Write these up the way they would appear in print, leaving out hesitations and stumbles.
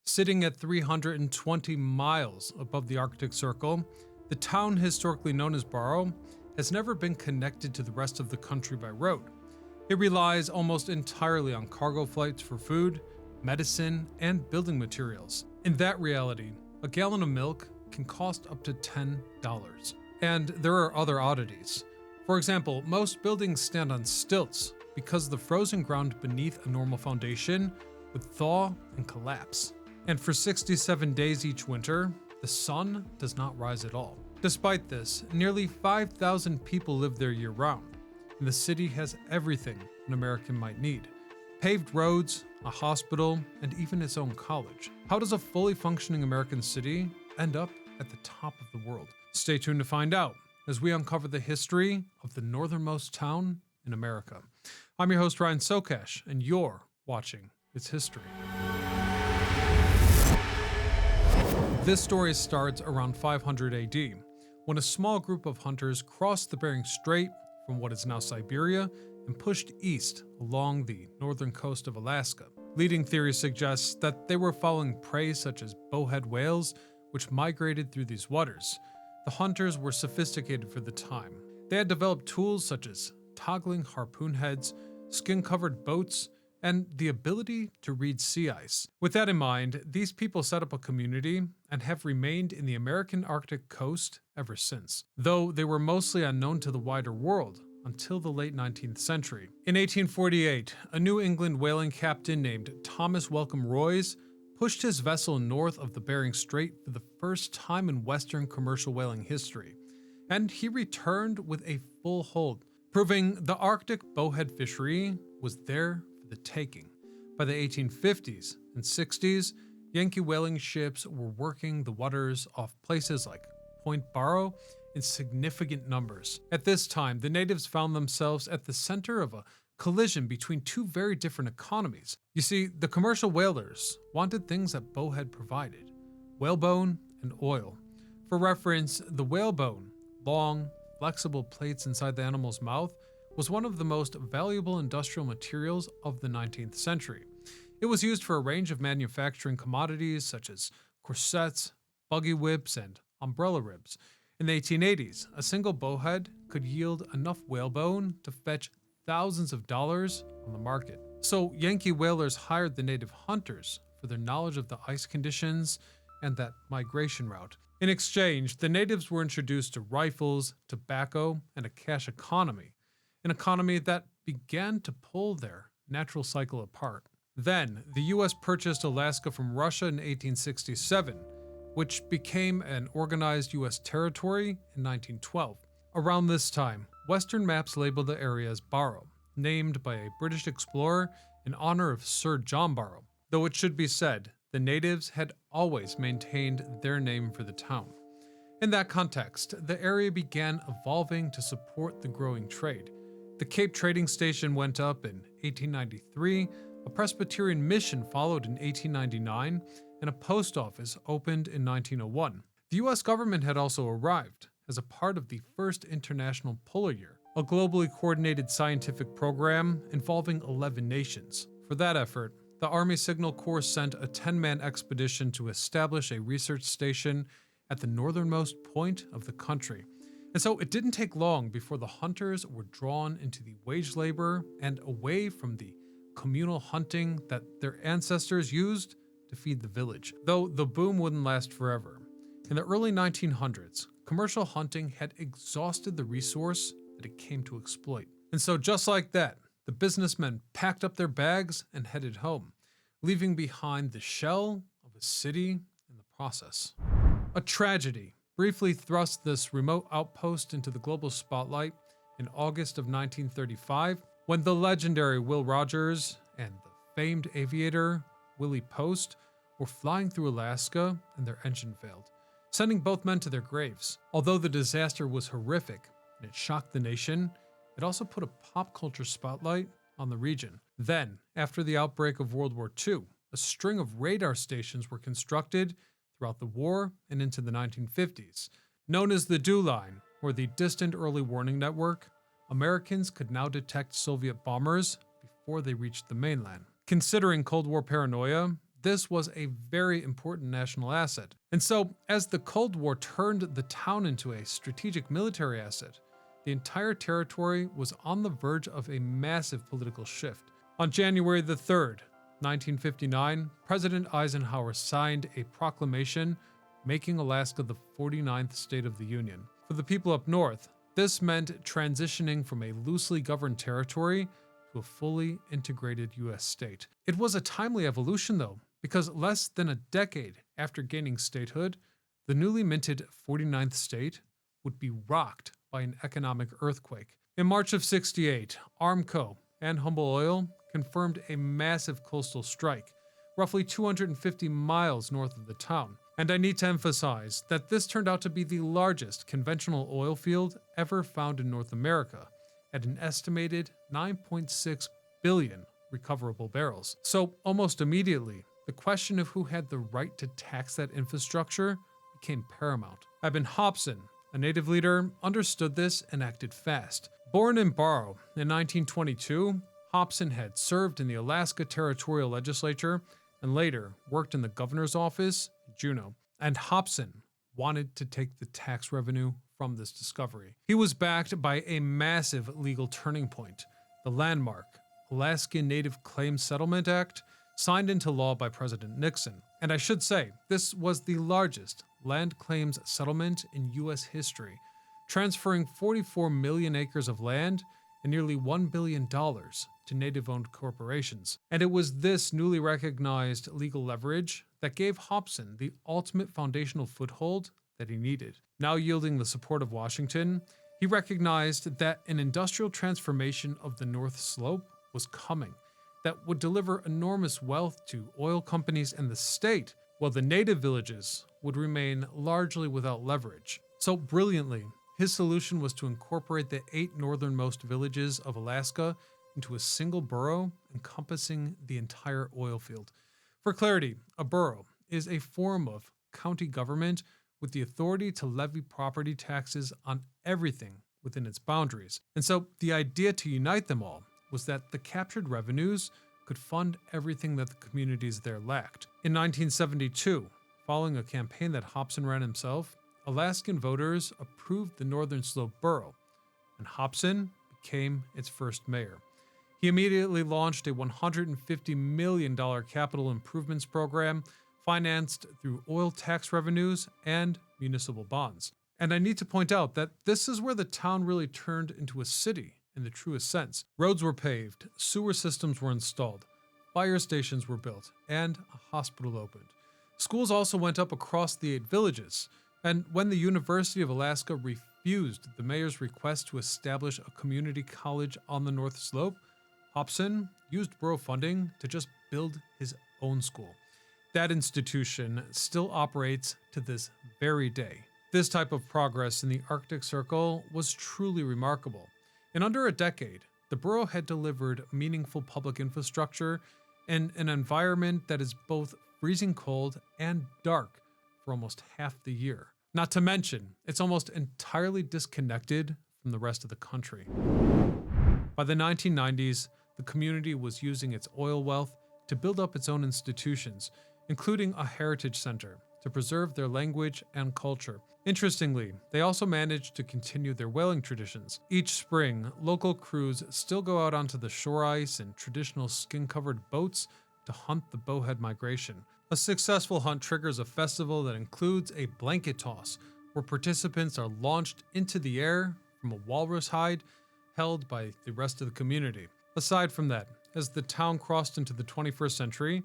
Sitting at 320 miles above the Arctic Circle, the town historically known as Barrow has never been connected to the rest of the country by road. It relies almost entirely on cargo flights for food, medicine, and building materials. In that reality, a gallon of milk can cost up to $10. And there are other oddities. For example, most buildings stand on stilts because the frozen ground beneath a normal foundation would thaw and collapse. And for 67 days each winter, the sun does not rise at all. Despite this, nearly 5,000 people live there year-round, and the city has everything an American might need. Paved roads, a hospital, and even its own college. How does a fully functioning American city end up at the top of the world? Stay tuned to find out as we uncover the history of the northernmost town in America. I'm your host, Ryan Sokesh, and you're watching It's History. This story starts around 500 AD, when a small group of hunters crossed the Bering Strait from what is now Siberia and pushed east along the northern coast of Alaska. Leading theory suggests that they were following prey such as bowhead whales, which migrated through these waters. The hunters were sophisticated for the time. They had developed tools such as toggling harpoon heads, skin-covered boats, and the ability to read sea ice. With that in mind, these people set up a community and have remained in the American Arctic coast ever since, though they were mostly unknown to the wider world until the late 19th century. In 1848, a New England whaling captain named Thomas Welcome Royce pushed his vessel north of the Bering Strait for the first time in Western commercial whaling history, and he returned with a full hold, proving the Arctic bowhead fishery was there the taking. By the 1850s and 60s, Yankee whaling ships were working the waters off places like Point Barrow in significant numbers. At this time, the natives found themselves at the center of a collision between two very different economies. You see, the commercial whalers wanted things that bowhead provided: whalebone and oil. For reference, the whalebone, long, flexible plates inside the animal's mouth, was one of the most valuable industrial materials of the 19th century. It was used for a range of manufacturing commodities such as corsets, buggy whips, and umbrella ribs. In the 1880s, a single bowhead could yield enough whalebone to fetch thousands of dollars on the market. So Yankee whalers hired the native hunters for their knowledge of the ice conditions and that migration route. In exchange, the natives were introduced to rifles, tobacco, and a cash economy. An economy that began to pull their natural cycle apart. Then, the US purchased Alaska from Russia in 1867, which became an organized US territory in 1912. Around this time, Western maps labeled the area as Barrow, named by a British explorer in honor of Sir John Barrow. Though it should be said, the natives had always maintained their name for the town. In that context, the area began evolving to support the growing trade. The Cape Trading Station went up in 1893, a Presbyterian mission followed in 1899, and a post office opened in 1901. The US government had also arrived as a part of the first International Polar Year, a globally coordinated scientific program involving 11 nations. For that effort, the Army Signal Corps sent a 10-man expedition to establish a research station at the northernmost point of the country. And so it didn't take long before the hunters were drawn into the wage labor and away from the communal hunting that their ancestors used to feed the village. Though the boom wouldn't last forever. In the early 1900s, commercial hunting had exhausted the resource that it came to exploit. And so just like that, the businessmen packed up their bags and headed home, leaving behind the shell of a city in the process. A tragedy briefly thrust this remote outpost into the global spotlight in August of 1935, when the legendary Will Rogers and the famed aviator Wiley Post were flying through Alaska and their engine failed, sending both men to their graves. Although the disaster was horrific and it shocked the nation, it also put a pop culture spotlight on the region. Then, after the outbreak of World War II, a string of radar stations were constructed throughout the war and into the 1950s. Known as the DEW Line, or the Distant Early Warning Network, Americans could now detect Soviet bombers before they reached the mainland. Considering Cold War paranoia, this was a very important national asset. And so, as the Cold War turned the town into a strategic military asset, the entire territory was on the verge of a massive political shift. On January the 3rd, 1959, President Eisenhower signed a proclamation making Alaska the 49th state of the Union. For the people up north, this meant transitioning from a loosely governed territory to a fully integrated U.S. state. It was a timely evolution, though, because less than a decade after gaining statehood, the newly minted 49th state would be rocked by an economic earthquake. In March of '68, Armco and Humble Oil confirmed a massive coastal strike, roughly 250 miles north of the town. And I need to emphasize that this turned out to be the largest conventional oil field ever found in North America, at an estimated 9.6 billion recoverable barrels. So almost immediately, the question of who had the right to tax that infrastructure became paramount. Eben Hopson, a native leader, understood this and acted fast. Born in Barrow in 1922, Hopson had served in the Alaska Territorial Legislature and later worked in the governor's office in Juneau. And Hopson wanted to take the tax revenue from this discovery. He was backed by a massive legal turning point, the landmark Alaskan Native Claims Settlement Act, signed into law by President Nixon. And I should say, this was the largest land claims settlement in U.S. history, transferring 44 million acres of land and nearly $1 billion to Native-owned corporations. And it was this newly recognized legal leverage that gave Hopson the ultimate foundational foothold that he needed. Now yielding the support of Washington, he recognized that an industrial transformation of the North Slope was coming that would deliver enormous wealth to oil companies and the state, while the native villages would remain largely without leverage. So brilliantly, his solution was to incorporate the 8 northernmost villages of Alaska into a single borough encompassing the entire oil field. For clarity, a borough is a form of county government with the authority to levy property taxes on everything within its boundaries. And so the idea to unite them all was that the captured revenues could fund everything that the communities there lacked. In 1972, following a campaign that Hopson ran himself, Alaskan voters approved the Northern Slope Borough, and Hopson became its first mayor. He immediately launched a $150 million capital improvements program financed through oil tax revenues and municipal bonds. And I need to point out that this is where the town really turned into a city in the truest sense. Roads were paved, sewer systems were installed, fire stations were built, and a hospital opened. Schools also went up across the 8 villages, and when the University of Alaska refused the mayor's request to establish a community college on the North Slope, Hopson used borough funding to just build his own school. That institution still operates to this very day. This type of progress in the Arctic Circle was truly remarkable. In under a decade, the borough had delivered meaningful public infrastructure in an environment that is both freezing cold and dark for almost half the year. Not to mention, it's almost entirely disconnected from the rest of the country. By the 1990s, the community was using its oil wealth to build up its own institutions, including a heritage center, to preserve their language and culture. Interestingly, they also managed to continue their whaling traditions. Each spring, local crews still go out onto the shore ice in traditional skin-covered boats to hunt the bowhead migration. A successful hunt triggers a festival that includes a blanket toss, where participants are launched into the air from a walrus hide held by the rest of the community. Aside from that, as the town crossed into the 21st century,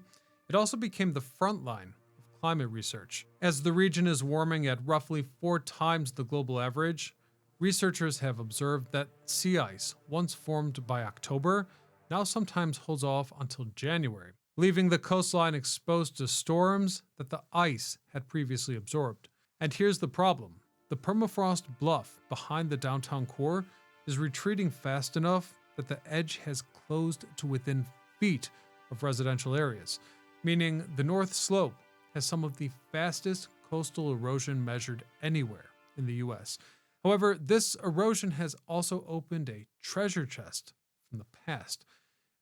it also became the front line of climate research. As the region is warming at roughly 4 times the global average, researchers have observed that sea ice, once formed by October, now sometimes holds off until January, leaving the coastline exposed to storms that the ice had previously absorbed. And here's the problem. The permafrost bluff behind the downtown core is retreating fast enough that the edge has closed to within feet of residential areas, meaning the North Slope has some of the fastest coastal erosion measured anywhere in the US. However, this erosion has also opened a treasure chest from the past,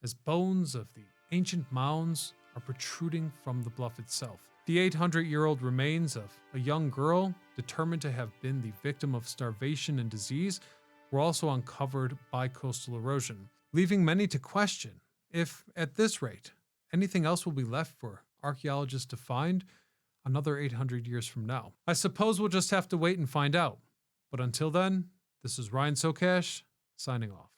as bones of the ancient mounds are protruding from the bluff itself. The 800-year-old remains of a young girl, determined to have been the victim of starvation and disease, were also uncovered by coastal erosion, leaving many to question if, at this rate, anything else will be left for archaeologists to find another 800 years from now. I suppose we'll just have to wait and find out. But until then, this is Ryan Socash, signing off.